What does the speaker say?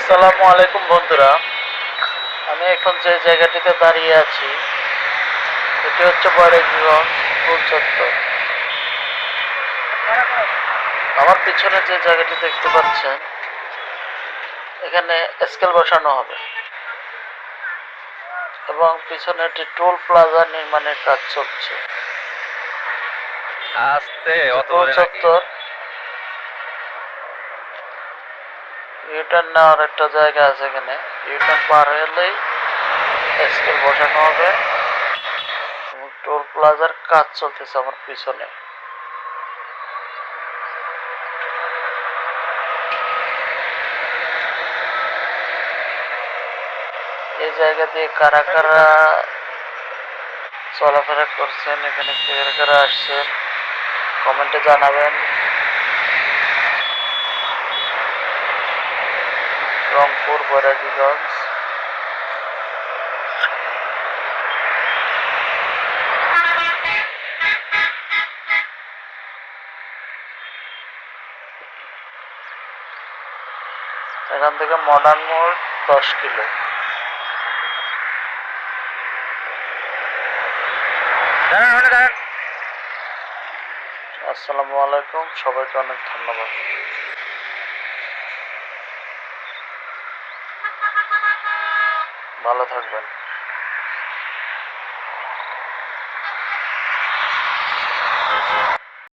আসসালামু আলাইকুম বন্ধুরা, আমি এখন যে জায়গাটিতে দাঁড়িয়ে আছি এটি হচ্ছে বৈরাগীগঞ্জ স্কুল চত্বর। আমার পিছনে যে জায়গাটি দেখতে পাচ্ছেন এখানে স্কেল বসানো হবে এবং পিছনে একটি টোল প্লাজা নির্মাণের কাজ চলছে। আস্তে অত স্কুল ধরে নাকি? চত্বর ইউটার্ন নেওয়ার একটা জায়গা আছে, এখানে ইউটার্ন পার হলেই স্কেল বসানো হবে এবং টোল প্লাজার কাজ চলতেছে আমার পিছনে। এই জায়গা দিয়ে কারা কারা চলাফেরা করছেন, এখানে কারা কারা আসছেন কমেন্টে জানাবেন। রংপুর বৈরাগীগঞ্জ। এখান থেকে মডার্ন মোড় 10 কিলো। আসসালামু আলাইকুম, সবাইকে অনেক ধন্যবাদ। ভালো থাকবেন।